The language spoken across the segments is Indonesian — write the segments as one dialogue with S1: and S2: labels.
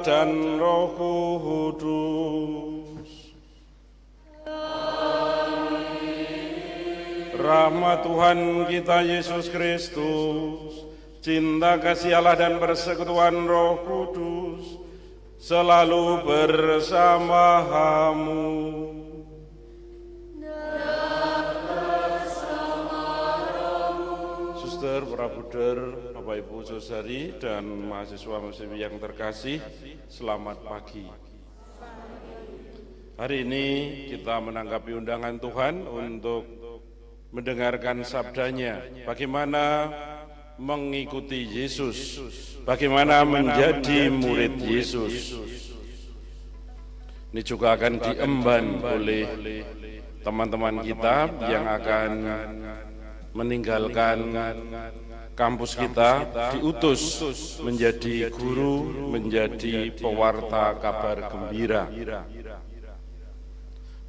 S1: dan Roh Kudus. Rahmat Tuhan kita Yesus Kristus, cinta kasih Allah dan persekutuan Roh Kudus selalu bersamamu. Suster, para buder, Bapak Ibu saudari dan mahasiswa-mahasiswi yang terkasih, selamat pagi. Hari ini kita menanggapi undangan Tuhan untuk mendengarkan sabdanya, bagaimana mengikuti Yesus, bagaimana menjadi murid Yesus. Ini juga akan diemban oleh teman-teman kita yang akan meninggalkan kampus kita, diutus menjadi guru, menjadi pewarta kabar gembira.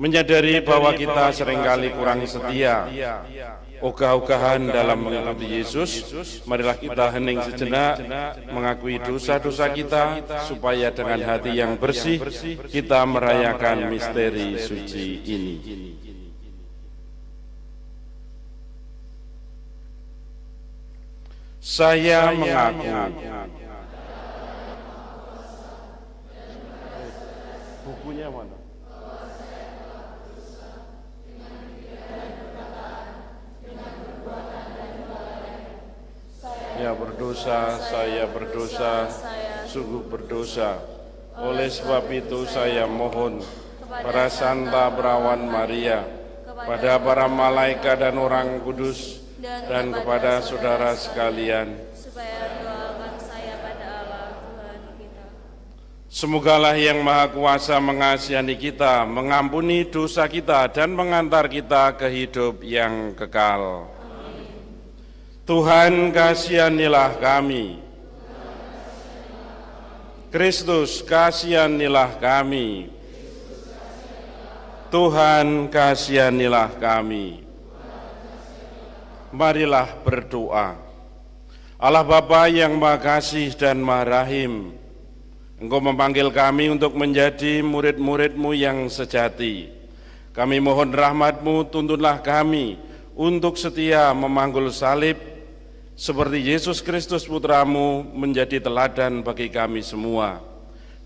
S1: Menyadari bahwa kita seringkali kurang setia, ogah-ogahan dalam mengikuti Yesus, marilah kita hening sejenak, mengakui dosa-dosa kita, supaya dengan hati yang bersih, kita merayakan misteri suci ini. Saya mengaku. Bukunya mana? Ya berdosa, saya berdosa, sungguh berdosa. Oleh sebab itu saya mohon para Santa Perawan Maria, pada para malaikat dan orang kudus, dan kepada saudara sekalian,
S2: supaya doakan saya pada Allah Tuhan kita.
S1: Semogalah yang Maha Kuasa mengasihani kita, mengampuni dosa kita, dan mengantar kita ke hidup yang kekal.
S2: Amin.
S1: Tuhan kasihanilah kami. Kristus kasihanilah kami. Tuhan kasihanilah kami. Marilah berdoa. Allah Bapa yang Maha Kasih dan Maha Rahim, Engkau memanggil kami untuk menjadi murid-murid-Mu yang sejati. Kami mohon rahmat-Mu, tuntunlah kami untuk setia memanggul salib, seperti Yesus Kristus Putra-Mu menjadi teladan bagi kami semua.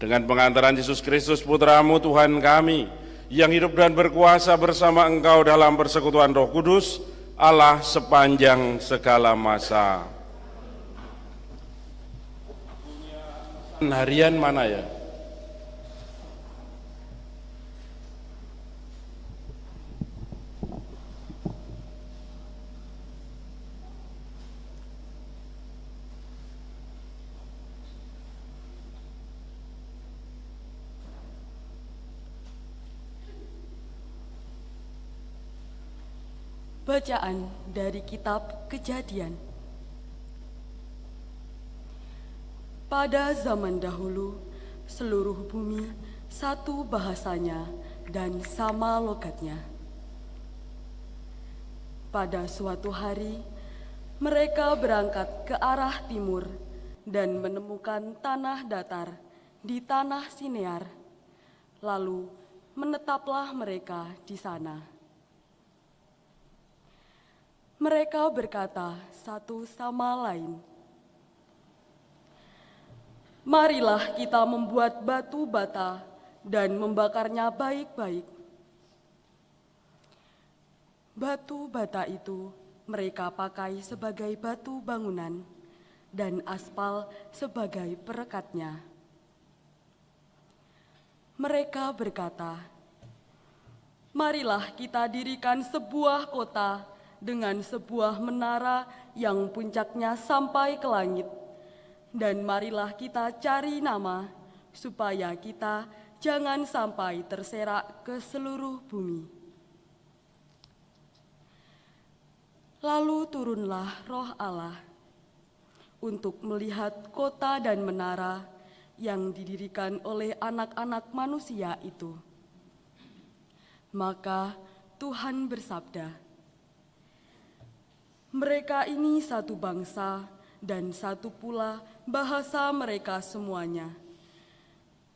S1: Dengan pengantaran Yesus Kristus Putra-Mu Tuhan kami, yang hidup dan berkuasa bersama Engkau dalam persekutuan Roh Kudus, Allah sepanjang segala masa. Harian mana ya?
S3: Bacaan dari Kitab Kejadian. Pada zaman dahulu, seluruh bumi satu bahasanya dan sama logatnya. Pada suatu hari, mereka berangkat ke arah timur dan menemukan tanah datar di tanah Sinear. Lalu menetaplah mereka di sana. Mereka berkata satu sama lain, "Marilah kita membuat batu bata dan membakarnya baik-baik." Batu bata itu mereka pakai sebagai batu bangunan dan aspal sebagai perekatnya. Mereka berkata, "Marilah kita dirikan sebuah kota dengan sebuah menara yang puncaknya sampai ke langit. Dan marilah kita cari nama, supaya kita jangan sampai terserak ke seluruh bumi." Lalu turunlah Roh Allah untuk melihat kota dan menara yang didirikan oleh anak-anak manusia itu. Maka Tuhan bersabda, "Mereka ini satu bangsa dan satu pula bahasa mereka semuanya.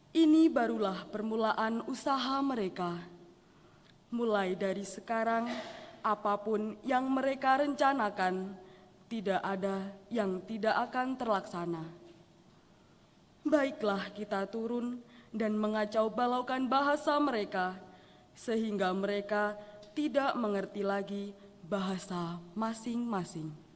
S3: Ini barulah permulaan usaha mereka. Mulai dari sekarang, apapun yang mereka rencanakan, tidak ada yang tidak akan terlaksana. Baiklah kita turun dan mengacau balaukan bahasa mereka, sehingga mereka tidak mengerti lagi bahasa masing-masing.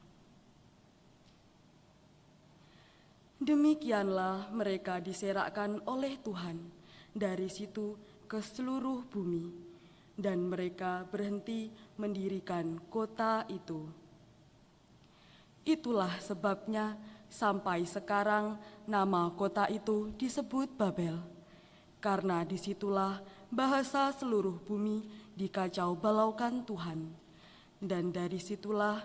S3: Demikianlah mereka diserakkan oleh Tuhan dari situ ke seluruh bumi, dan mereka berhenti mendirikan kota itu. Itulah sebabnya sampai sekarang nama kota itu disebut Babel, karena disitulah bahasa seluruh bumi dikacau balaukan Tuhan, dan dari situlah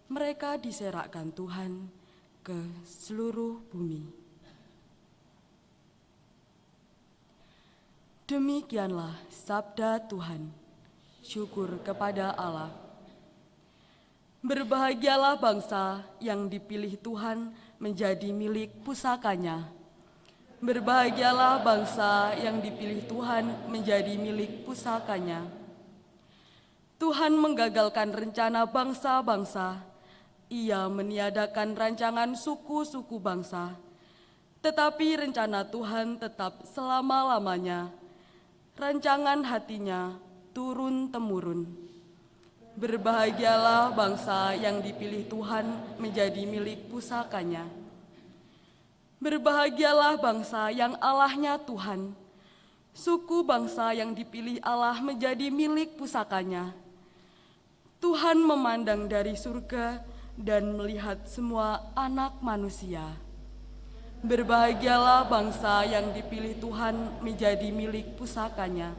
S3: mereka diserakkan Tuhan ke seluruh bumi. Demikianlah sabda Tuhan. Syukur kepada Allah. Berbahagialah bangsa yang dipilih Tuhan menjadi milik pusakanya. Berbahagialah bangsa yang dipilih Tuhan menjadi milik pusakanya. Tuhan menggagalkan rencana bangsa-bangsa. Ia meniadakan rancangan suku-suku bangsa. Tetapi rencana Tuhan tetap selama-lamanya. Rancangan hatinya turun-temurun. Berbahagialah bangsa yang dipilih Tuhan menjadi milik pusakanya. Berbahagialah bangsa yang Allahnya Tuhan, suku bangsa yang dipilih Allah menjadi milik pusakanya. Tuhan memandang dari surga dan melihat semua anak manusia. Berbahagialah bangsa yang dipilih Tuhan menjadi milik pusakanya.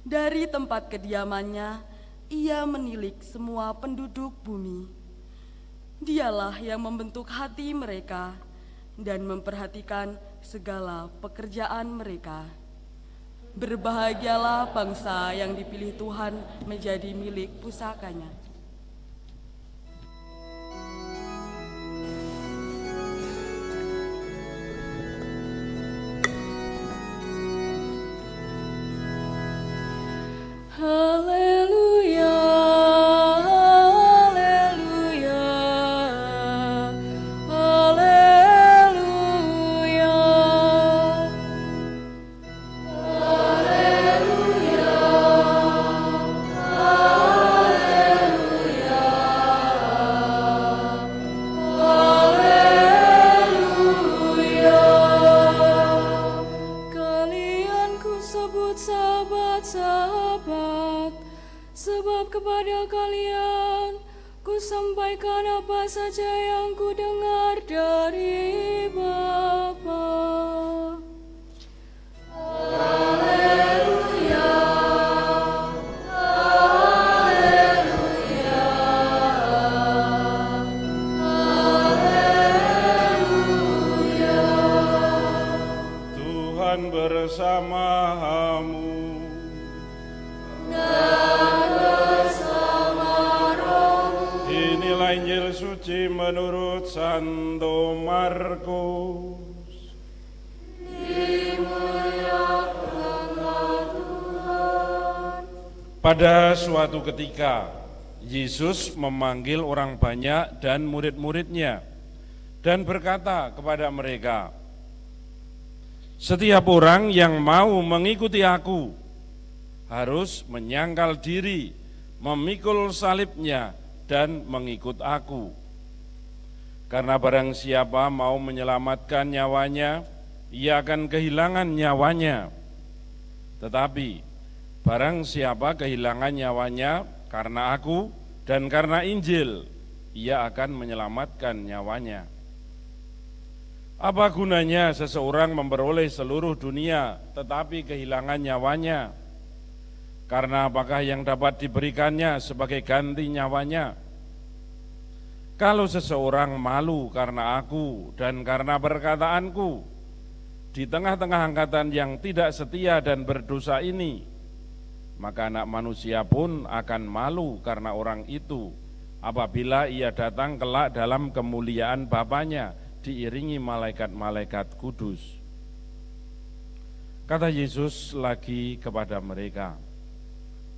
S3: Dari tempat kediamannya, Ia menilik semua penduduk bumi. Dialah yang membentuk hati mereka dan memperhatikan segala pekerjaan mereka. Berbahagialah bangsa yang dipilih Tuhan menjadi milik pusakanya.
S2: Haleluya, haleluya, haleluya, haleluya, haleluya, haleluya. Kalian ku sebut sahabat-sahabat, sebab kepada kalian ku sampaikan apa saja yang ku dengar dari Bapa. Haleluya, haleluya, haleluya.
S1: Tuhan bersamamu. Inilah Injil suci menurut Santo Markus. Pada suatu ketika, Yesus memanggil orang banyak dan murid-muridnya dan berkata kepada mereka, "Setiap orang yang mau mengikuti aku harus menyangkal diri, memikul salibnya, dan mengikut aku. Karena barang siapa mau menyelamatkan nyawanya, ia akan kehilangan nyawanya. Tetapi barang siapa kehilangan nyawanya karena aku dan karena Injil, ia akan menyelamatkan nyawanya. Apa gunanya seseorang memperoleh seluruh dunia tetapi kehilangan nyawanya? Karena apakah yang dapat diberikannya sebagai ganti nyawanya? Kalau seseorang malu karena aku dan karena perkataanku di tengah-tengah angkatan yang tidak setia dan berdosa ini, maka Anak Manusia pun akan malu karena orang itu apabila ia datang kelak dalam kemuliaan Bapanya diiringi malaikat-malaikat kudus. Kata Yesus lagi kepada mereka,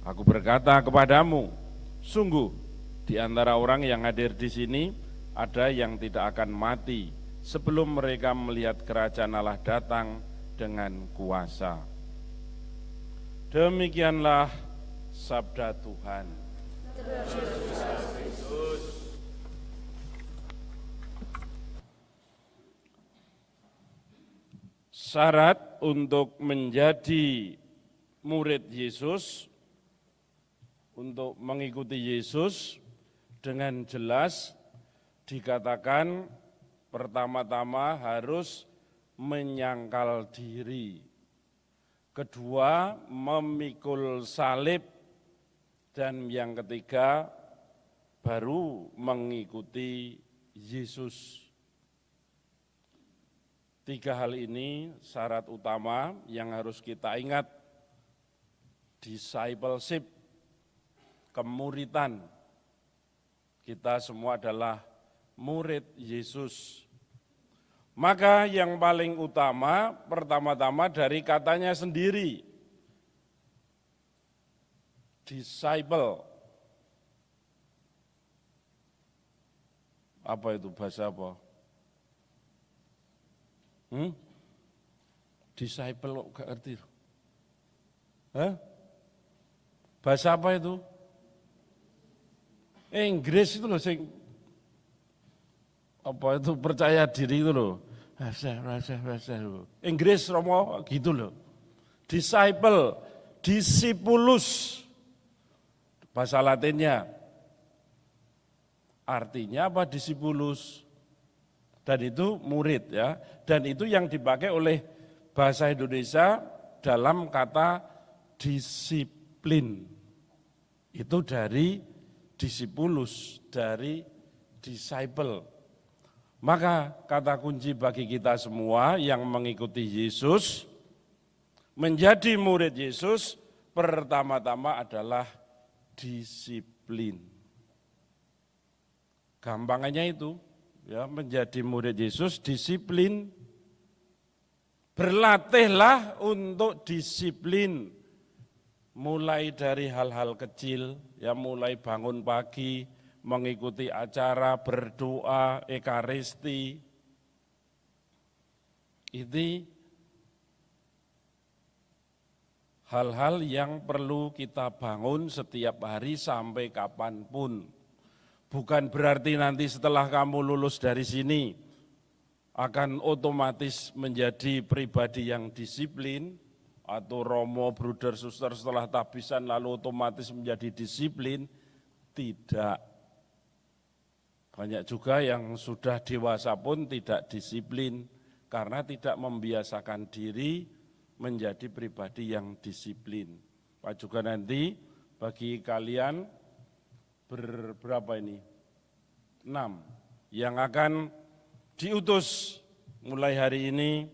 S1: "Aku berkata kepadamu, sungguh di antara orang yang hadir di sini ada yang tidak akan mati sebelum mereka melihat kerajaan Allah datang dengan kuasa." Demikianlah sabda Tuhan. Syarat untuk menjadi murid Yesus, untuk mengikuti Yesus dengan jelas dikatakan pertama-tama harus menyangkal diri. Kedua, memikul salib. Dan yang ketiga, baru mengikuti Yesus. 3 hal ini syarat utama yang harus kita ingat. Discipleship, kemuritan. Kita semua adalah murid Yesus. Maka yang paling utama, pertama-tama dari katanya sendiri. Disciple. Apa itu bahasa apa? Disciple kok gak ngerti. Bahasa apa itu? Inggris itu loh sing apa itu percaya diri itu loh. Inggris Romo gitu loh. Disciple, discipulus. Bahasa Latinnya. Artinya apa discipulus? Dan itu murid ya. Dan itu yang dipakai oleh bahasa Indonesia dalam kata disiplin. Itu dari discipulus, dari disciple. Maka kata kunci bagi kita semua yang mengikuti Yesus, menjadi murid Yesus, pertama-tama adalah disiplin. Gampangannya itu, ya, menjadi murid Yesus disiplin. Berlatihlah untuk disiplin. Mulai dari hal-hal kecil, ya mulai bangun pagi, mengikuti acara, berdoa, ekaristi. Ini hal-hal yang perlu kita bangun setiap hari sampai kapanpun. Bukan berarti nanti setelah kamu lulus dari sini akan otomatis menjadi pribadi yang disiplin, atau Romo, Bruder, Suster setelah tahbisan lalu otomatis menjadi disiplin. Tidak. Banyak juga yang sudah dewasa pun tidak disiplin karena tidak membiasakan diri menjadi pribadi yang disiplin. Pak juga nanti bagi kalian berapa ini? 6 yang akan diutus mulai hari ini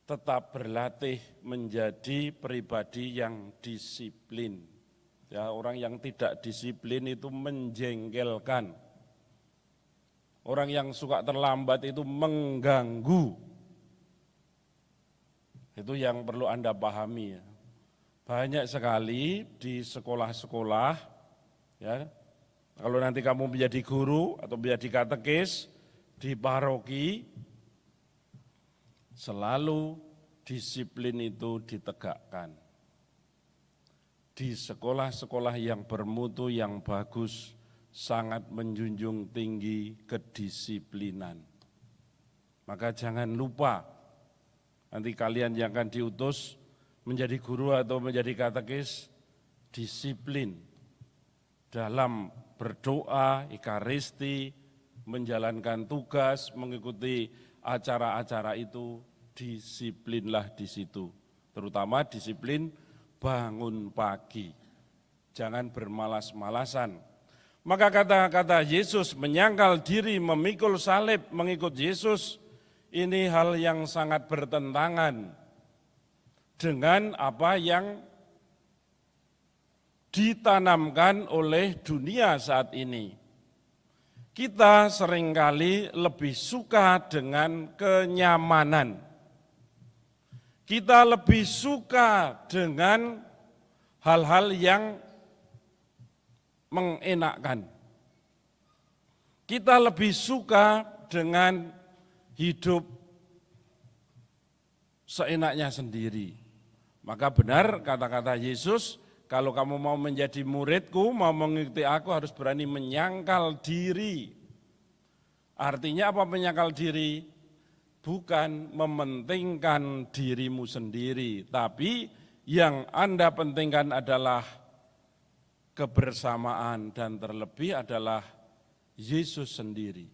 S1: tetap berlatih menjadi pribadi yang disiplin. Ya, orang yang tidak disiplin itu menjengkelkan. Orang yang suka terlambat itu mengganggu. Itu yang perlu Anda pahami ya. Banyak sekali di sekolah-sekolah, ya, kalau nanti kamu menjadi guru atau menjadi katekis di paroki, selalu disiplin itu ditegakkan. Di sekolah-sekolah yang bermutu, yang bagus, sangat menjunjung tinggi kedisiplinan. Maka jangan lupa, nanti kalian yang akan diutus menjadi guru atau menjadi katekis, disiplin dalam berdoa, ekaristi, menjalankan tugas, mengikuti acara-acara itu, disiplinlah di situ. Terutama disiplin bangun pagi. Jangan bermalas-malasan. Maka kata-kata Yesus menyangkal diri, memikul salib, mengikut Yesus, ini hal yang sangat bertentangan dengan apa yang ditanamkan oleh dunia saat ini. Kita seringkali lebih suka dengan kenyamanan. Kita lebih suka dengan hal-hal yang mengenakkan. Kita lebih suka dengan hidup seenaknya sendiri. Maka benar kata-kata Yesus, kalau kamu mau menjadi muridku, mau mengikuti aku harus berani menyangkal diri. Artinya apa menyangkal diri? Bukan mementingkan dirimu sendiri, tapi yang Anda pentingkan adalah kebersamaan dan terlebih adalah Yesus sendiri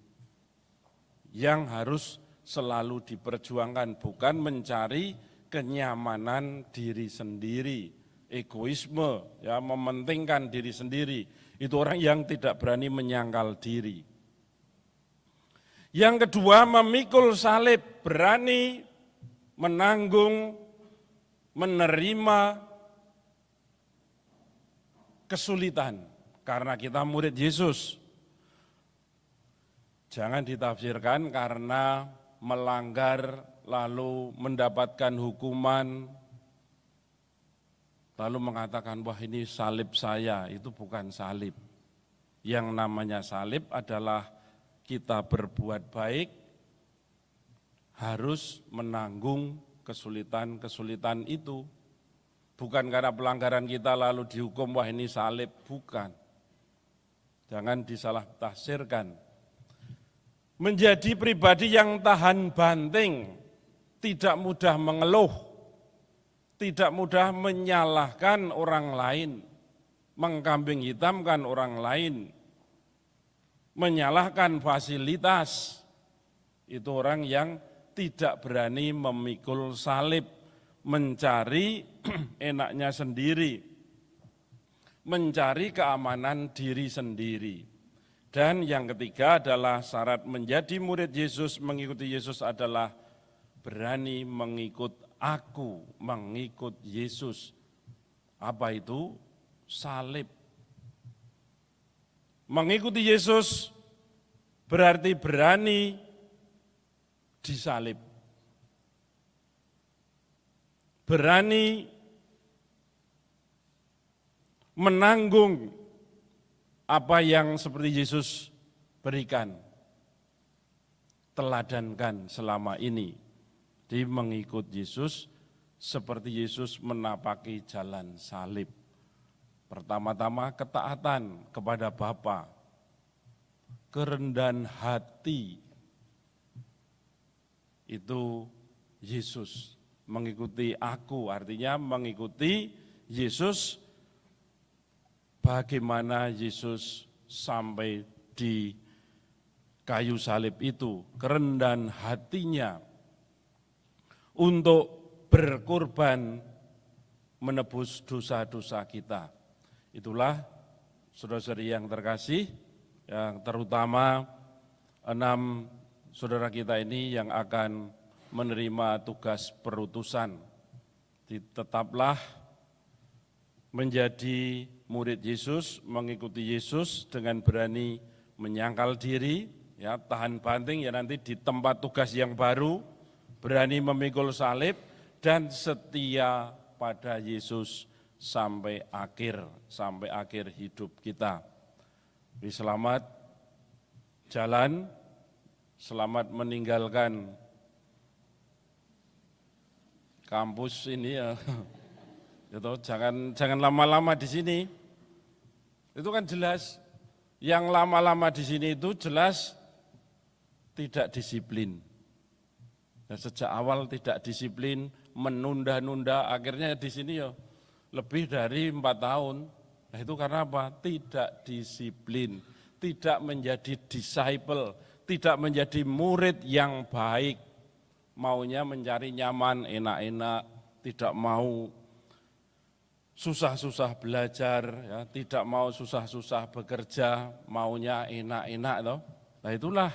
S1: yang harus selalu diperjuangkan, bukan mencari kenyamanan diri sendiri, egoisme, ya, mementingkan diri sendiri. Itu orang yang tidak berani menyangkal diri. Yang kedua, memikul salib, berani menanggung, menerima kesulitan karena kita murid Yesus. Jangan ditafsirkan karena melanggar lalu mendapatkan hukuman, lalu mengatakan, wah ini salib saya, itu bukan salib. Yang namanya salib adalah kita berbuat baik, harus menanggung kesulitan-kesulitan itu. Bukan karena pelanggaran kita lalu dihukum, wah ini salib, bukan. Jangan disalah tafsirkan. Menjadi pribadi yang tahan banting, tidak mudah mengeluh, tidak mudah menyalahkan orang lain, mengkambing hitamkan orang lain, menyalahkan fasilitas, itu orang yang tidak berani memikul salib, mencari enaknya sendiri, mencari keamanan diri sendiri. Dan yang ketiga adalah syarat menjadi murid Yesus, mengikuti Yesus adalah berani mengikut aku, mengikut Yesus. Apa itu? Salib. Mengikuti Yesus berarti berani disalib. Berani menanggung apa yang seperti Yesus berikan, teladankan selama ini. Di mengikut Yesus seperti Yesus menapaki jalan salib. Pertama-tama ketaatan kepada Bapa, kerendahan hati, itu Yesus. Mengikuti aku artinya mengikuti Yesus. Bagaimana Yesus sampai di kayu salib itu, kerendahan hatinya untuk berkorban menebus dosa-dosa kita. Itulah saudara-saudari yang terkasih, yang terutama 6 saudara kita ini yang akan menerima tugas perutusan. Tetaplah menjadi murid Yesus, mengikuti Yesus dengan berani menyangkal diri, ya, tahan banting ya nanti di tempat tugas yang baru, berani memikul salib dan setia pada Yesus sampai akhir hidup kita. Selamat jalan, selamat meninggalkan kampus ini ya. Itu jangan lama-lama di sini. Itu kan jelas yang lama-lama di sini itu jelas tidak disiplin. Dan sejak awal tidak disiplin, menunda-nunda, akhirnya di sini ya lebih dari 4 tahun. Nah itu karena apa? Tidak disiplin, tidak menjadi disciple, tidak menjadi murid yang baik. Maunya mencari nyaman, enak-enak, tidak mau susah-susah belajar, ya, tidak mau susah-susah bekerja, maunya enak-enak toh. Nah itulah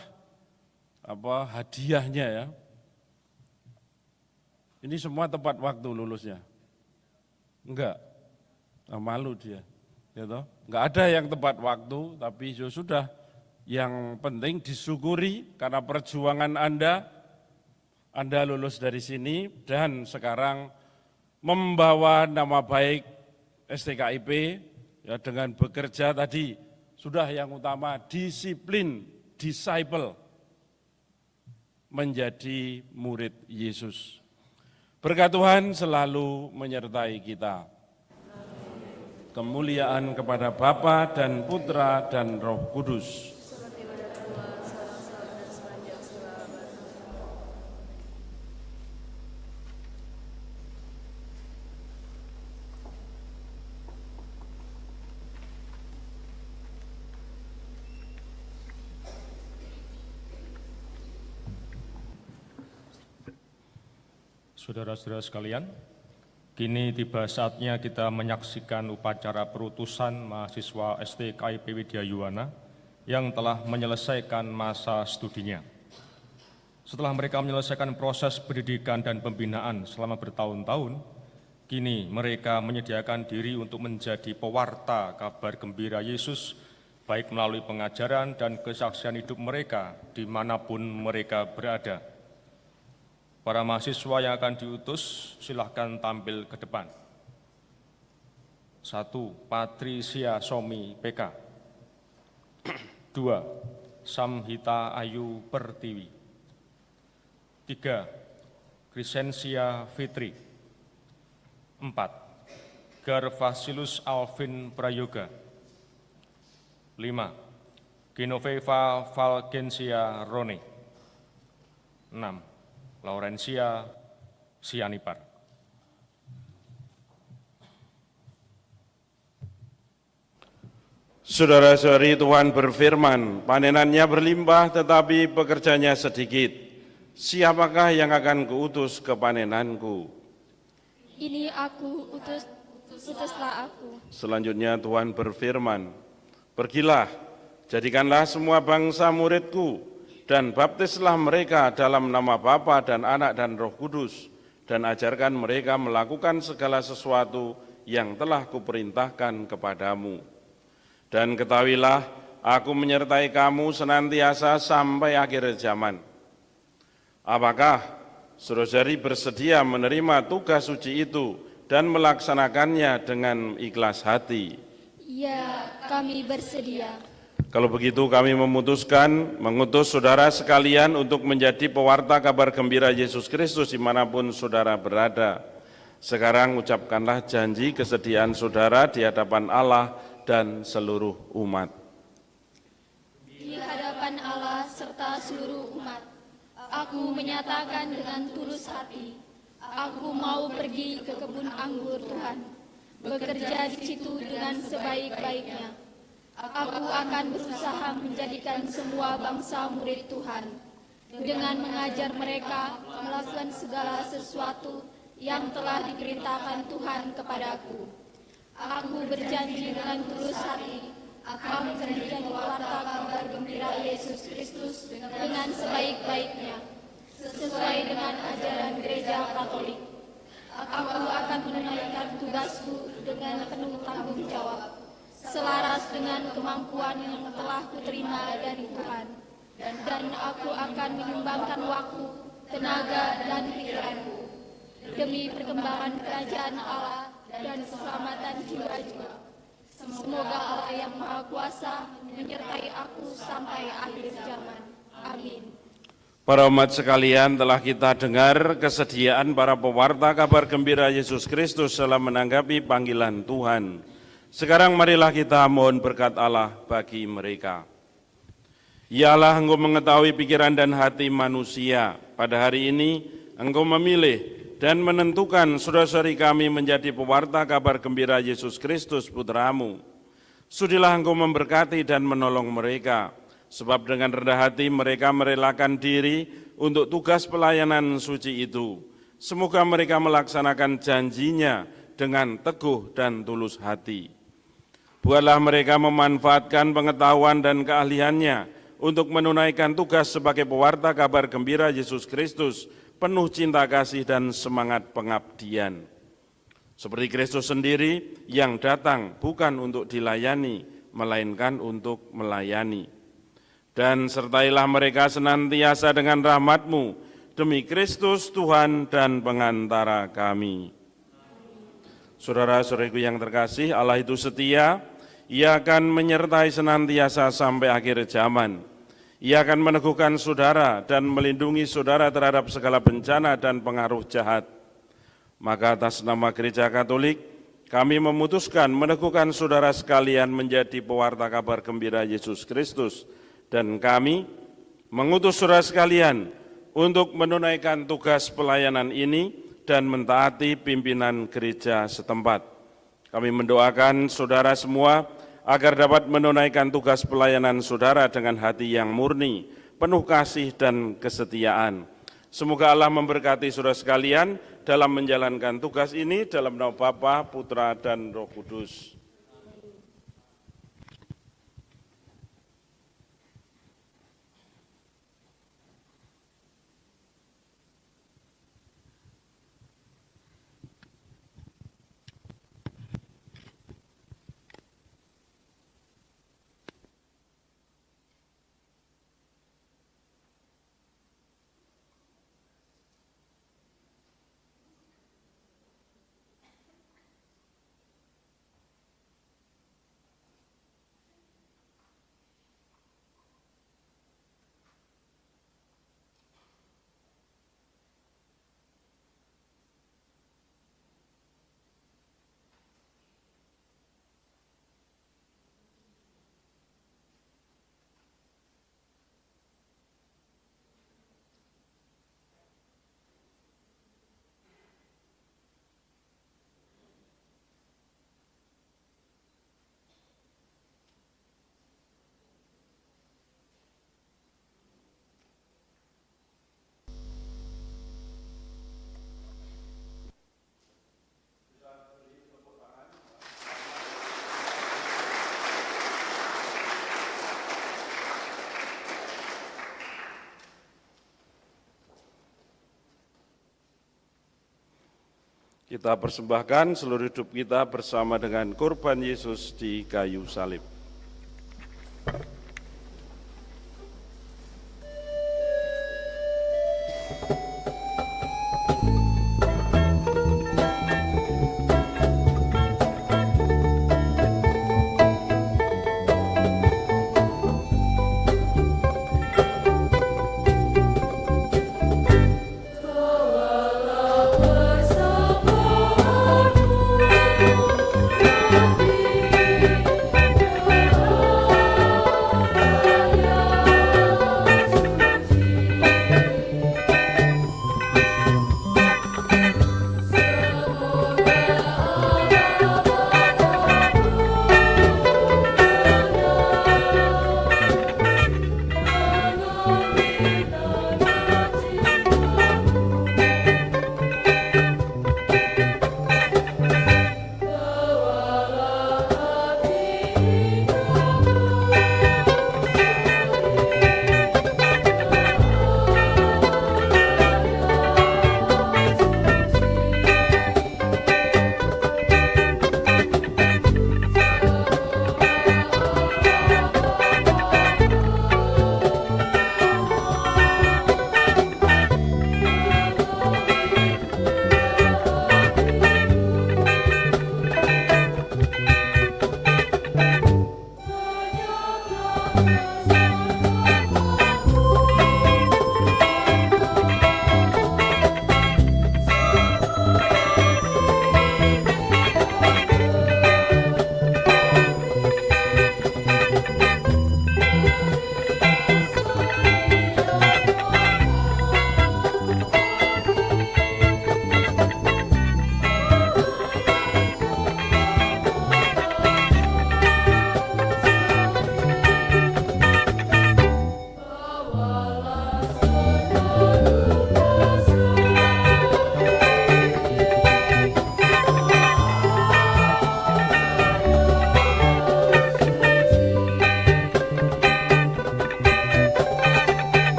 S1: hadiahnya ya. Ini semua tepat waktu lulusnya? Enggak, malu dia. Ya toh? Enggak ada yang tepat waktu, tapi sudah. Yang penting disyukuri karena perjuangan Anda Anda lulus dari sini dan sekarang membawa nama baik STKIP ya, dengan bekerja tadi sudah yang utama disiplin, disciple, menjadi murid Yesus. Berkat Tuhan selalu menyertai kita. Kemuliaan kepada Bapa dan Putra dan Roh Kudus.
S4: Saudara-saudara sekalian, kini tiba saatnya kita menyaksikan upacara perutusan mahasiswa STKIP Widya Yuwana yang telah menyelesaikan masa studinya. Setelah mereka menyelesaikan proses pendidikan dan pembinaan selama bertahun-tahun, kini mereka menyediakan diri untuk menjadi pewarta kabar gembira Yesus, baik melalui pengajaran dan kesaksian hidup mereka dimanapun mereka berada. Para mahasiswa yang akan diutus, silahkan tampil ke depan. 1. Patricia Somi PK. 2. Samhita Ayu Pertiwi. 3. Krisensia Fitri. 4. Garvasilus Alvin Prayoga. 5. Genoveva Valgensia Rone. 6. Laurencia Sianipar.
S1: Saudara-saudari, Tuhan berfirman, panenannya berlimpah tetapi pekerjanya sedikit. Siapakah yang akan kuutus ke panenanku?
S2: Ini aku, utuslah aku.
S1: Selanjutnya Tuhan berfirman, pergilah, jadikanlah semua bangsa muridku, dan baptislah mereka dalam nama Bapa dan Anak dan Roh Kudus, dan ajarkan mereka melakukan segala sesuatu yang telah kuperintahkan kepadamu. Dan ketahuilah, aku menyertai kamu senantiasa sampai akhir zaman. Apakah saudara-saudari bersedia menerima tugas suci itu dan melaksanakannya dengan ikhlas hati?
S2: Ya, kami bersedia.
S1: Kalau begitu kami memutuskan mengutus saudara sekalian untuk menjadi pewarta kabar gembira Yesus Kristus dimanapun saudara berada. Sekarang ucapkanlah janji kesediaan saudara di hadapan Allah dan seluruh umat.
S2: Di hadapan Allah serta seluruh umat, aku menyatakan dengan tulus hati, aku mau pergi ke kebun anggur Tuhan, bekerja di situ dengan sebaik-baiknya. Aku akan berusaha menjadikan semua bangsa murid Tuhan, dengan mengajar mereka melakukan segala sesuatu yang telah diperintahkan Tuhan kepadaku. Aku berjanji dengan tulus hati, akan menjadi pewarta kabar gembira Yesus Kristus dengan sebaik-baiknya, sesuai dengan ajaran Gereja Katolik. Aku akan menunaikan tugasku dengan penuh tanggung jawab, selaras dengan kemampuan yang telah kuterima dari Tuhan, dan aku akan menyumbangkan waktu, tenaga, dan pikiranku demi perkembangan kerajaan Allah dan keselamatan jiwa-jiwa. Semoga Allah yang Maha Kuasa menyertai aku sampai akhir zaman. Amin.
S1: Para umat sekalian, telah kita dengar kesediaan para pewarta kabar gembira Yesus Kristus dalam menanggapi panggilan Tuhan. Sekarang marilah kita mohon berkat Allah bagi mereka. Ya Allah, Engkau mengetahui pikiran dan hati manusia. Pada hari ini, Engkau memilih dan menentukan saudara-saudari kami menjadi pewarta kabar gembira Yesus Kristus Putra-Mu. Sudilah Engkau memberkati dan menolong mereka, sebab dengan rendah hati mereka merelakan diri untuk tugas pelayanan suci itu. Semoga mereka melaksanakan janjinya dengan teguh dan tulus hati. Buatlah mereka memanfaatkan pengetahuan dan keahliannya untuk menunaikan tugas sebagai pewarta kabar gembira Yesus Kristus, penuh cinta kasih dan semangat pengabdian. Seperti Kristus sendiri yang datang bukan untuk dilayani, melainkan untuk melayani. Dan sertailah mereka senantiasa dengan rahmat-Mu, demi Kristus Tuhan dan pengantara kami. Saudara-saudariku yang terkasih, Allah itu setia, Ia akan menyertai senantiasa sampai akhir zaman. Ia akan meneguhkan saudara dan melindungi saudara terhadap segala bencana dan pengaruh jahat. Maka atas nama Gereja Katolik, kami memutuskan meneguhkan saudara sekalian menjadi pewarta kabar gembira Yesus Kristus. Dan kami mengutus saudara sekalian untuk menunaikan tugas pelayanan ini dan mentaati pimpinan gereja setempat. Kami mendoakan saudara semua agar dapat menunaikan tugas pelayanan saudara dengan hati yang murni, penuh kasih dan kesetiaan. Semoga Allah memberkati saudara sekalian dalam menjalankan tugas ini dalam nama Bapa, Putra, dan Roh Kudus. Kita persembahkan seluruh hidup kita bersama dengan kurban Yesus di kayu salib.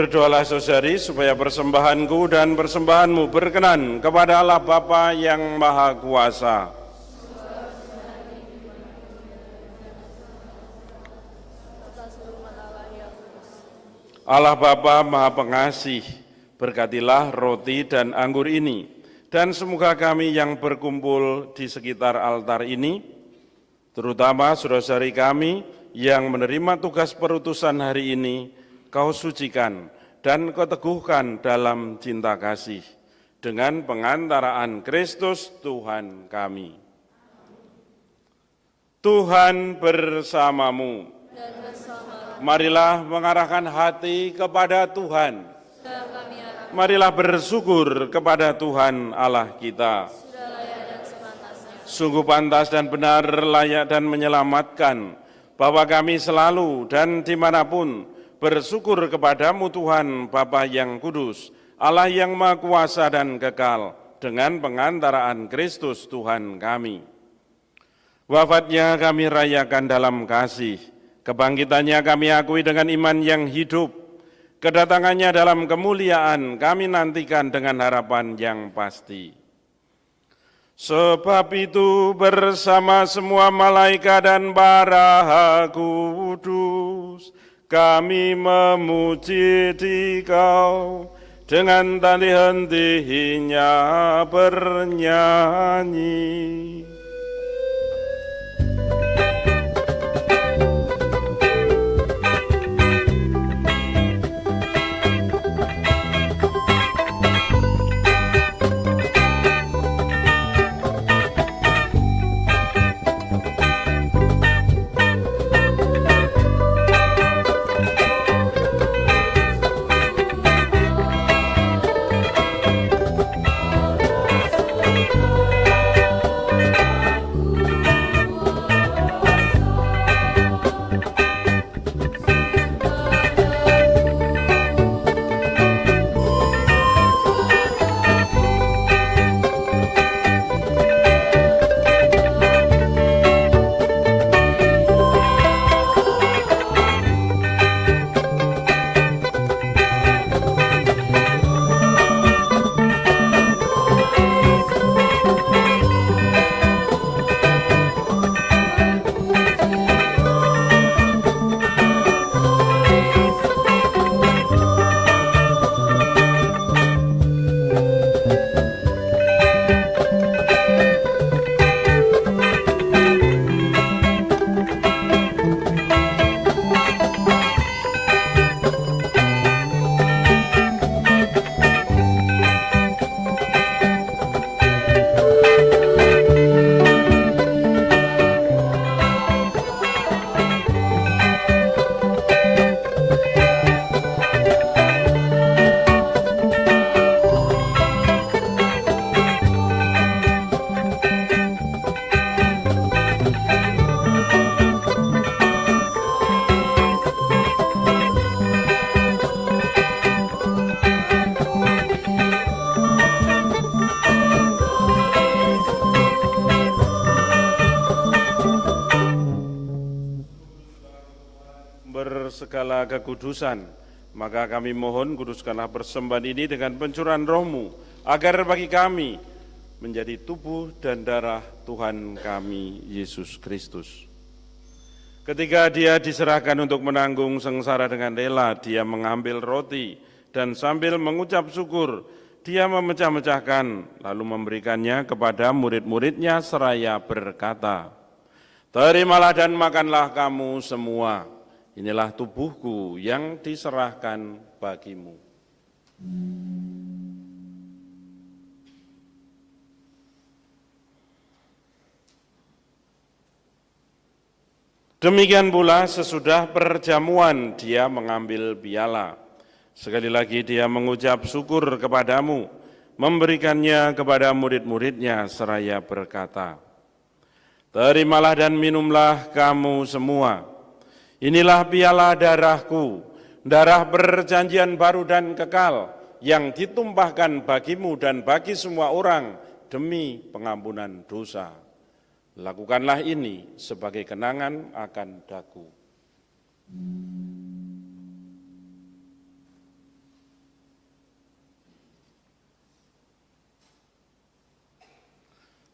S1: Berdoalah saudari supaya persembahanku dan persembahanmu berkenan kepada Allah Bapa yang Maha Kuasa. Allah Bapa Maha Pengasih, berkatilah roti dan anggur ini, dan semoga kami yang berkumpul di sekitar altar ini, terutama saudara-saudari kami yang menerima tugas perutusan hari ini, Kau sucikan dan Kau teguhkan dalam cinta kasih dengan pengantaraan Kristus Tuhan kami. Tuhan bersamamu. Marilah mengarahkan hati kepada Tuhan. Marilah bersyukur kepada Tuhan Allah kita. Sungguh pantas dan benar, layak dan menyelamatkan, bahwa kami selalu dan dimanapun bersyukur kepadamu Tuhan Bapa yang kudus, Allah yang Maha Kuasa dan kekal, dengan pengantaraan Kristus Tuhan kami. Wafatnya kami rayakan dalam kasih, kebangkitannya kami akui dengan iman yang hidup, kedatangannya dalam kemuliaan kami nantikan dengan harapan yang pasti. Sebab itu bersama semua malaikat dan para kudus, kami memuji Dikau dengan tak henti-hentinya bernyanyi. Bersegala kekudusan, maka kami mohon kuduskanlah persembahan ini dengan pencurahan roh-Mu, agar bagi kami menjadi tubuh dan darah Tuhan kami Yesus Kristus. Ketika Dia diserahkan untuk menanggung sengsara dengan rela, Dia mengambil roti dan sambil mengucap syukur, Dia memecah-mecahkan lalu memberikannya kepada murid-muridnya seraya berkata, "Terimalah dan makanlah kamu semua. Inilah tubuhku yang diserahkan bagimu." Demikian pula sesudah perjamuan Dia mengambil piala. Sekali lagi Dia mengucap syukur kepadamu, memberikannya kepada murid-muridnya seraya berkata, "Terimalah dan minumlah kamu semua. Inilah piala darahku, darah perjanjian baru dan kekal, yang ditumpahkan bagimu dan bagi semua orang demi pengampunan dosa. Lakukanlah ini sebagai kenangan akan daku."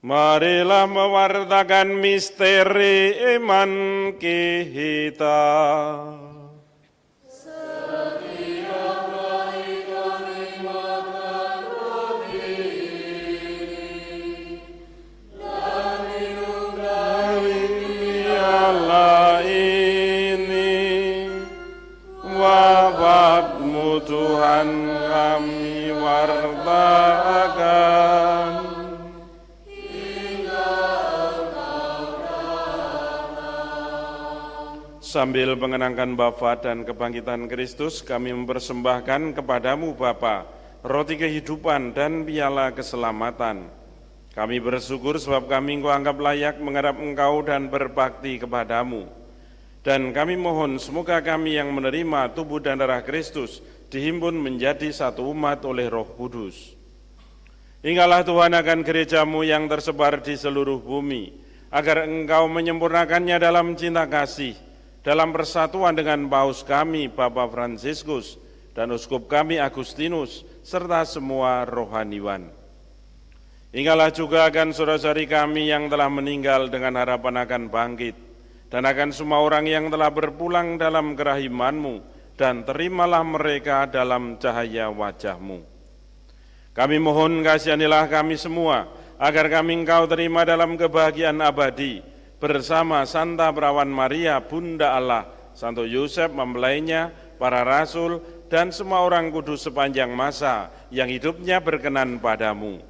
S1: Marilah mewartakan misteri iman kita. Tuhan kami wartakan sambil mengenangkan Bapa dan kebangkitan Kristus, kami mempersembahkan kepadamu Bapa roti kehidupan dan piala keselamatan. Kami bersyukur sebab kami Engkau anggap layak menghadap Engkau dan berbakti kepadamu. Dan kami mohon semoga kami yang menerima tubuh dan darah Kristus dihimpun menjadi satu umat oleh Roh Kudus. Ingatlah Tuhan akan gerejamu yang tersebar di seluruh bumi, agar Engkau menyempurnakannya dalam cinta kasih, dalam persatuan dengan Paus kami, Bapak Fransiskus, dan Uskup kami Agustinus, serta semua rohaniwan. Ingatlah juga akan saudara-saudari kami yang telah meninggal dengan harapan akan bangkit, dan akan semua orang yang telah berpulang dalam kerahiman-Mu, dan terimalah mereka dalam cahaya wajah-Mu. Kami mohon kasihanilah kami semua, agar kami Engkau terima dalam kebahagiaan abadi, bersama Santa Perawan Maria, Bunda Allah, Santo Yosef mempelainya, para rasul, dan semua orang kudus sepanjang masa yang hidupnya berkenan padamu.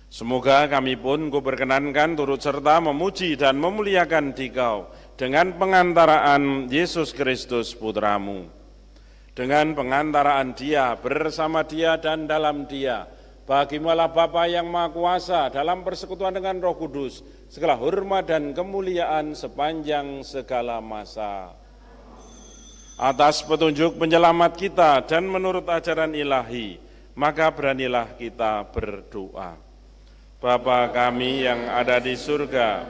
S1: Semoga kami pun Kau berkenankan turut serta memuji dan memuliakan Dikau dengan pengantaraan Yesus Kristus Putramu. Dengan pengantaraan Dia, bersama Dia dan dalam Dia, bagimu Allah Bapa yang Maha Kuasa dalam persekutuan dengan Roh Kudus, segala hormat dan kemuliaan sepanjang segala masa. Atas petunjuk penyelamat kita dan menurut ajaran ilahi, maka beranilah kita berdoa. Bapa kami yang ada di surga,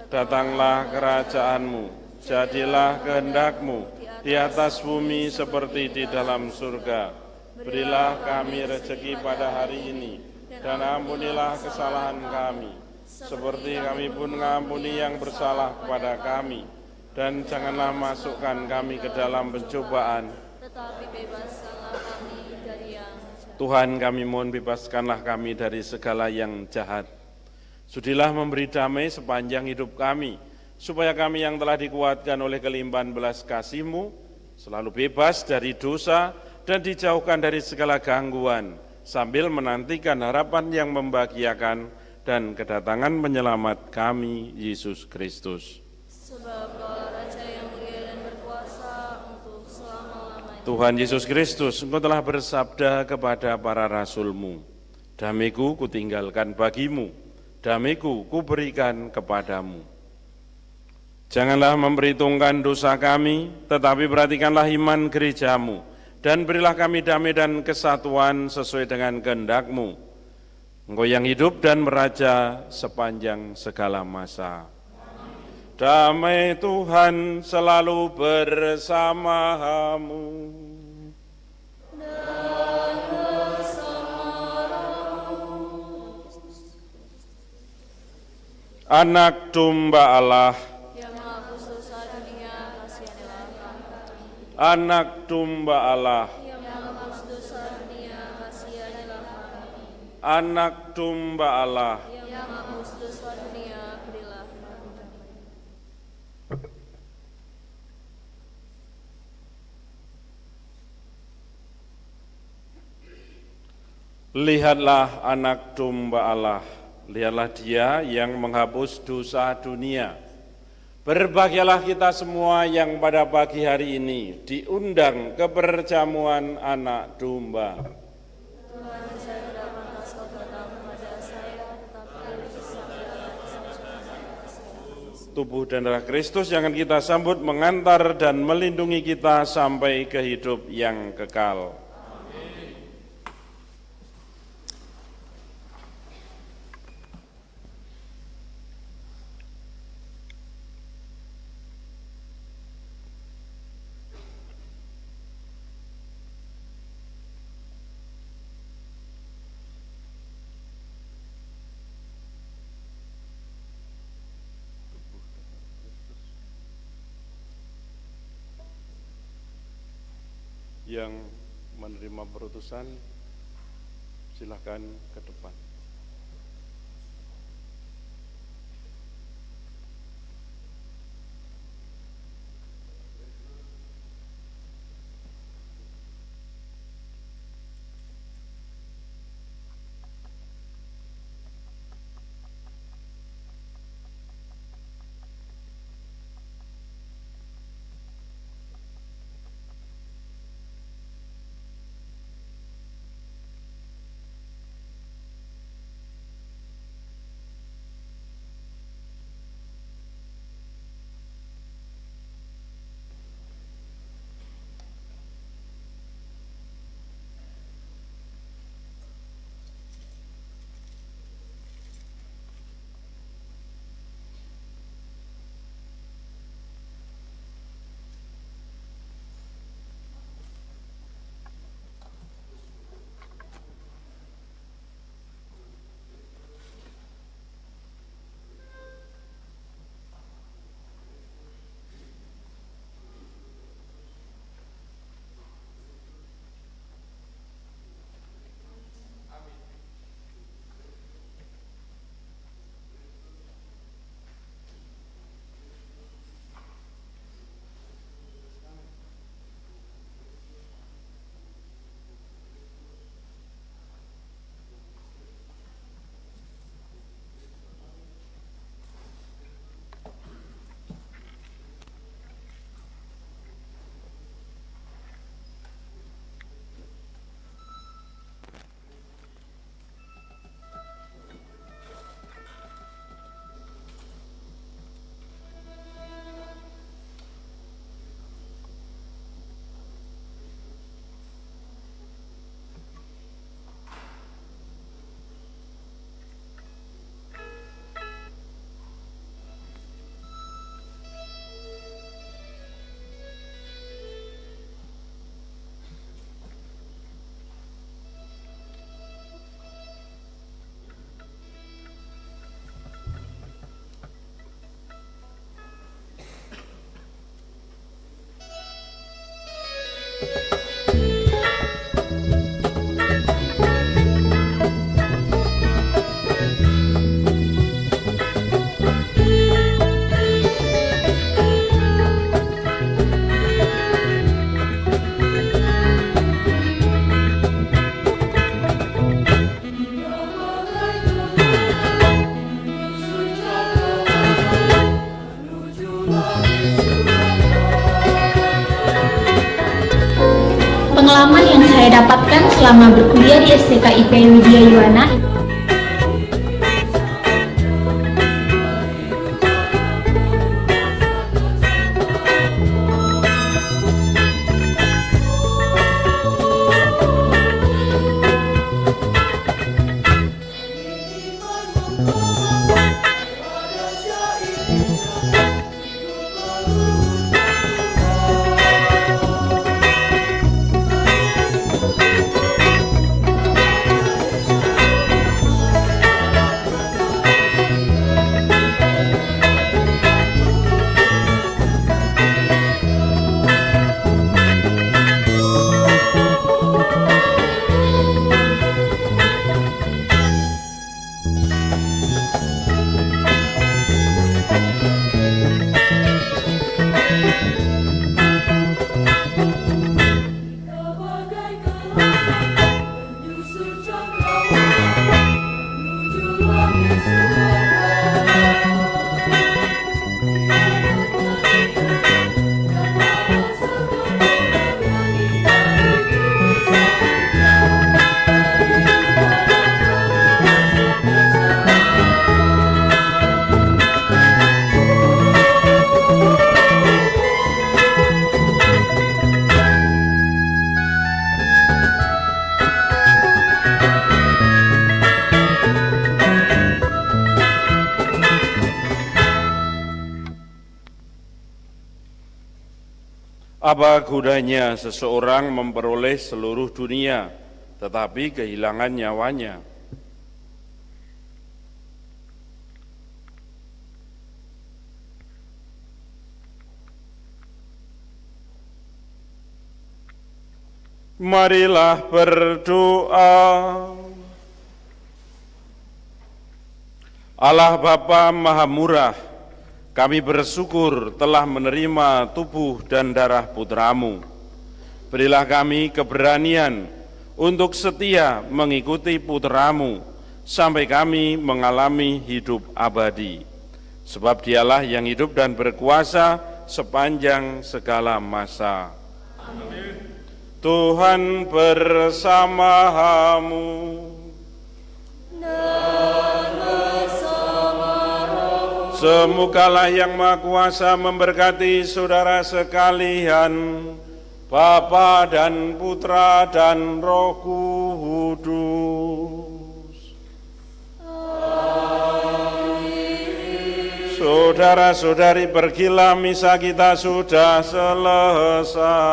S1: datanglah kerajaan-Mu, jadilah kehendak-Mu di atas bumi seperti di dalam surga. Berilah kami rezeki pada hari ini, dan ampunilah kesalahan kami, seperti kami pun mengampuni yang bersalah kepada kami. Dan janganlah masukkan kami ke dalam pencobaan, tetapi bebaskanlah kami dari yang jahat. Tuhan, kami mohon bebaskanlah kami dari segala yang jahat. Sudilah memberi damai sepanjang hidup kami, supaya kami yang telah dikuatkan oleh kelimpahan belas kasih-Mu selalu bebas dari dosa dan dijauhkan dari segala gangguan, sambil menantikan harapan yang membahagiakan dan kedatangan penyelamat kami, Yesus Kristus. Sebab Kaulah Raja yang mulia dan berkuasa untuk selama-lamanya. Tuhan Yesus Kristus, Engkau telah bersabda kepada para rasul-Mu, damai-Ku kutinggalkan bagimu, damai-Ku kuberikan kepadamu. Janganlah memperhitungkan dosa kami, tetapi perhatikanlah iman gereja-Mu, dan berilah kami damai dan kesatuan sesuai dengan kehendak-Mu. Engkau yang hidup dan meraja sepanjang segala masa. Damai Tuhan selalu bersamamu. Dan bersamamu. Anak domba Allah, yang menghapus dosa dunia, kasihanilah kami. Anak domba Allah, yang menghapus dosa dunia, kasihanilah kami. Anak domba Allah, yang menghapus dosa dunia, berilah kami. Lihatlah anak domba Allah, lihatlah Dia yang menghapus dosa dunia. Berbahagialah kita semua yang pada pagi hari ini diundang ke perjamuan anak domba. Tuhan, saya tidak pantas Kau datang kepada saya, tetapi sabdalah saja. Tubuh dan darah Kristus yang akan kita sambut mengantar dan melindungi kita sampai ke hidup yang kekal. yang menerima perutusan, silakan ke depan.
S2: Pengalaman yang saya dapatkan selama berkuliah di STKIP Widya Yuwana
S1: Apa gunanya seseorang memperoleh seluruh dunia, tetapi kehilangan nyawanya? Marilah berdoa. Allah Bapa Maha Murah, kami bersyukur telah menerima tubuh dan darah putra-Mu. Berilah kami keberanian untuk setia mengikuti putra-Mu sampai kami mengalami hidup abadi. Sebab Dialah yang hidup dan berkuasa sepanjang segala masa. Amin. Tuhan bersamamu. Dan bersama rohmu. Semogalah yang Maha Kuasa memberkati saudara sekalian, Bapa dan Putra dan Roh Kudus. Amin. Saudara-saudari, pergilah, misa kita sudah selesai.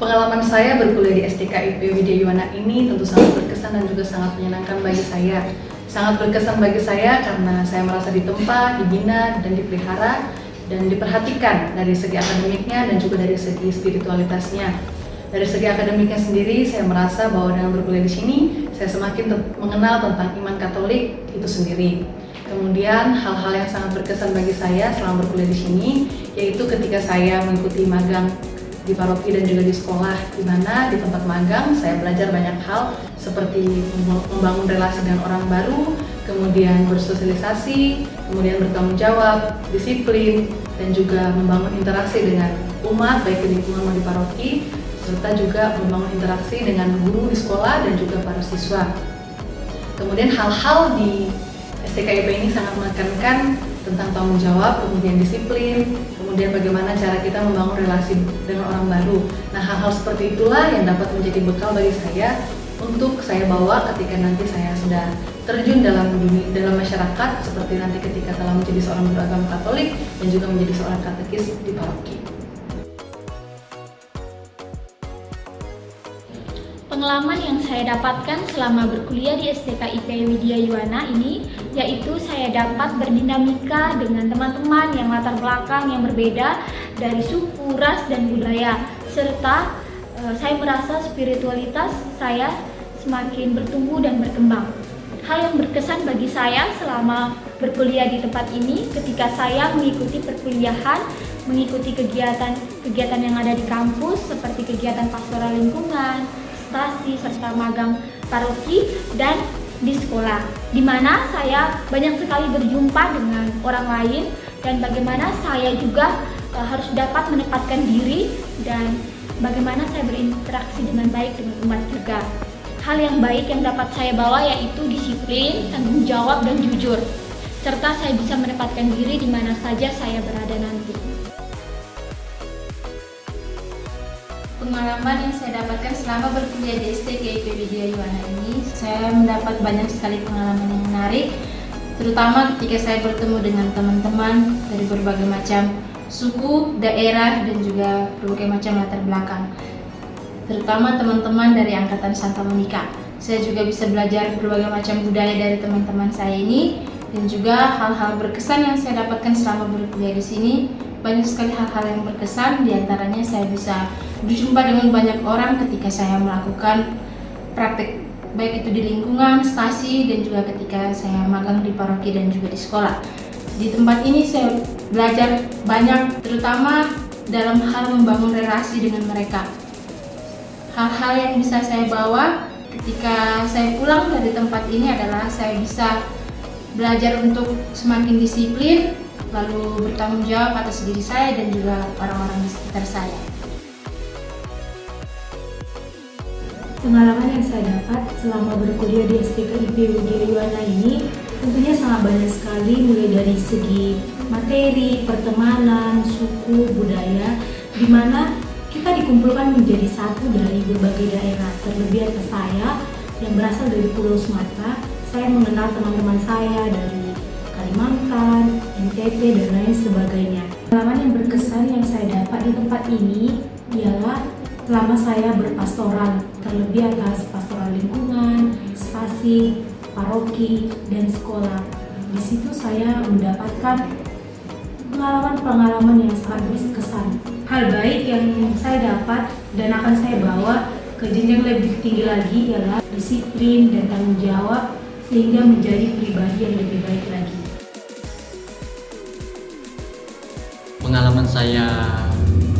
S5: Pengalaman saya berkuliah di STKIP Widya Yuwana ini tentu sangat berkesan dan juga sangat menyenangkan bagi saya. Sangat berkesan bagi saya karena saya merasa ditempa, dibina, dan dipelihara, dan diperhatikan dari segi akademiknya dan juga dari segi spiritualitasnya. Dari segi akademiknya sendiri, saya merasa bahwa dengan berkuliah di sini, saya semakin mengenal tentang iman Katolik itu sendiri. Kemudian hal-hal yang sangat berkesan bagi saya selama berkuliah di sini, yaitu ketika saya mengikuti magang di paroki dan juga di sekolah, di mana di tempat magang saya belajar banyak hal seperti membangun relasi dengan orang baru, kemudian bersosialisasi, kemudian bertanggung jawab, disiplin, dan juga membangun interaksi dengan umat baik di lingkungan di paroki, serta juga membangun interaksi dengan guru di sekolah dan juga para siswa. Kemudian hal-hal di STKIP ini sangat menekankan tentang tanggung jawab, kemudian disiplin, kemudian bagaimana cara kita membangun relasi dengan orang baru. Nah, hal-hal seperti itulah yang dapat menjadi bekal bagi saya untuk saya bawa ketika nanti saya sudah terjun dalam masyarakat, seperti nanti ketika telah menjadi seorang guru agama Katolik dan juga menjadi seorang katekis di paroki.
S2: Pengalaman yang saya dapatkan selama berkuliah di STKIP Widya Yuwana ini, yaitu saya dapat berdinamika dengan teman-teman yang latar belakang yang berbeda dari suku, ras, dan budaya, serta saya merasa spiritualitas saya semakin bertumbuh dan berkembang. Hal yang berkesan bagi saya selama berkuliah di tempat ini ketika saya mengikuti perkuliahan, mengikuti kegiatan yang ada di kampus seperti kegiatan pastoral lingkungan, stasi, serta magang paroki dan di sekolah, di mana saya banyak sekali berjumpa dengan orang lain dan bagaimana saya juga harus dapat menempatkan diri dan bagaimana saya berinteraksi dengan baik dengan umat juga. Hal yang baik yang dapat saya bawa yaitu disiplin, tanggung jawab, dan jujur, serta saya bisa menempatkan diri di mana saja saya berada nanti.
S6: Pengalaman yang saya dapatkan selama berkuliah di STKIP Widya Yuwana ini, saya mendapat banyak sekali pengalaman yang menarik, terutama ketika saya bertemu dengan teman-teman dari berbagai macam suku, daerah, dan juga berbagai macam latar belakang. terutama teman-teman dari Angkatan Santa Monica. Saya juga bisa belajar berbagai macam budaya dari teman-teman saya ini, dan juga hal-hal berkesan yang saya dapatkan selama berkuliah di sini. Banyak sekali hal-hal yang berkesan, diantaranya saya bisa berjumpa dengan banyak orang ketika saya melakukan praktek, baik itu di lingkungan, stasi, dan juga ketika saya magang di paroki dan juga di sekolah. Di tempat ini saya belajar banyak, terutama dalam hal membangun relasi dengan mereka. Hal-hal yang bisa saya bawa ketika saya pulang dari tempat ini adalah saya bisa belajar untuk semakin disiplin, lalu bertanggung jawab atas diri saya dan juga orang-orang di sekitar saya.
S7: Pengalaman yang saya dapat selama berkuliah di STKIP Widya Yuwana ini tentunya sangat banyak sekali, mulai dari segi materi, pertemanan, suku, budaya, di mana kita dikumpulkan menjadi satu dari berbagai daerah. Terlebih atas saya yang berasal dari Pulau Sumatera, saya mengenal teman-teman saya dari Kalimantan, NTT, dan lain sebagainya. Pengalaman yang berkesan yang saya dapat di tempat ini ialah selama saya berpastoral, terlebih atas pastoral lingkungan, stasi, paroki, dan sekolah. Di situ saya mendapatkan pengalaman-pengalaman yang sangat berkesan. Hal baik yang saya dapat dan akan saya bawa ke jenjang lebih tinggi lagi ialah disiplin dan tanggung jawab, sehingga menjadi pribadi yang lebih baik lagi.
S8: Pengalaman saya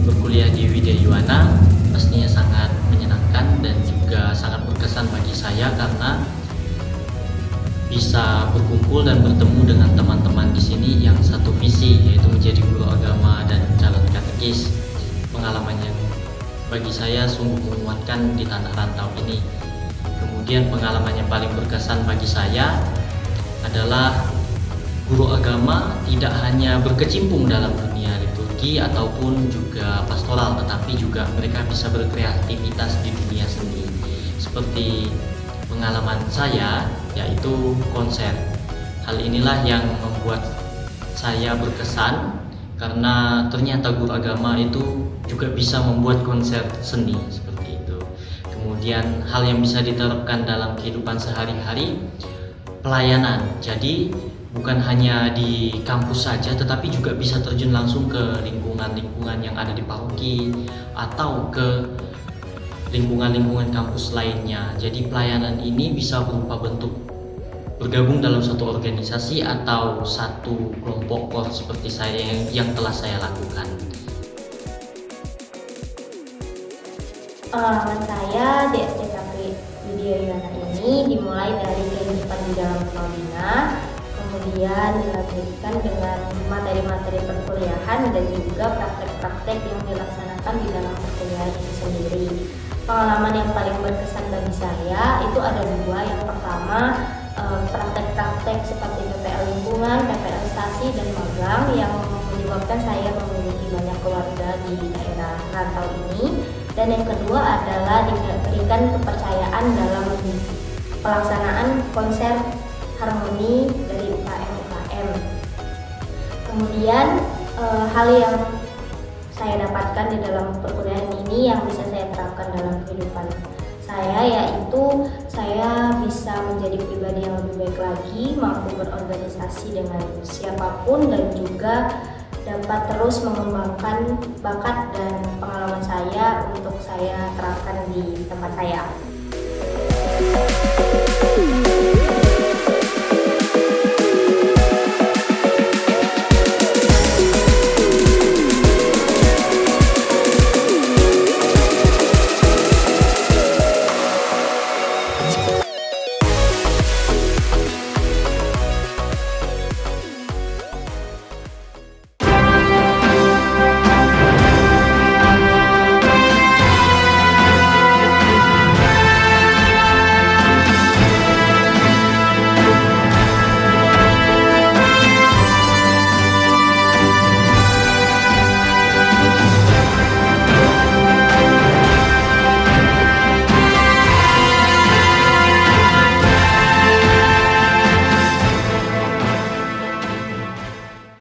S8: berkuliah di Widya Yuwana pastinya sangat menyenangkan dan juga sangat berkesan bagi saya karena bisa berkumpul dan bertemu dengan teman-teman di sini yang satu visi, yaitu menjadi guru agama dan calon katekis. Pengalaman yang bagi saya sungguh menguatkan di tanah rantau ini. Kemudian pengalaman yang paling berkesan bagi saya adalah guru agama tidak hanya berkecimpung dalam dunia liturgi ataupun juga pastoral, tetapi juga mereka bisa berkreativitas di dunia seni. Seperti pengalaman saya, yaitu konser. Hal inilah yang membuat saya berkesan karena ternyata guru agama itu juga bisa membuat konser seni seperti itu. Kemudian hal yang bisa diterapkan dalam kehidupan sehari-hari, pelayanan. Jadi bukan hanya di kampus saja, tetapi juga bisa terjun langsung ke lingkungan-lingkungan yang ada di paroki atau ke lingkungan-lingkungan kampus lainnya. Jadi pelayanan ini bisa berupa bentuk bergabung dalam satu organisasi atau satu kelompok kor seperti saya yang telah saya lakukan.
S9: Pengalaman saya di STKP Widya Yuwana ini dimulai dari kehidupan di dalam Paulina, kemudian dilanjutkan dengan materi-materi perkuliahan dan juga praktek-praktek yang dilaksanakan di dalam perkuliahan itu sendiri. Pengalaman yang paling berkesan bagi saya itu ada dua. Yang pertama, praktek-praktek seperti PPL lingkungan, PPL stasi, dan magang yang menyebabkan saya memiliki banyak keluarga di daerah rantau ini. Dan yang kedua adalah diberikan kepercayaan dalam pelaksanaan konser harmoni dari UKM. Kemudian hal yang saya dapatkan di dalam perkuliahan ini yang bisa saya terapkan dalam kehidupan saya, yaitu saya bisa menjadi pribadi yang lebih baik lagi, mampu berorganisasi dengan siapapun, dan juga dapat terus mengembangkan bakat dan pengalaman saya untuk saya terapkan di tempat saya.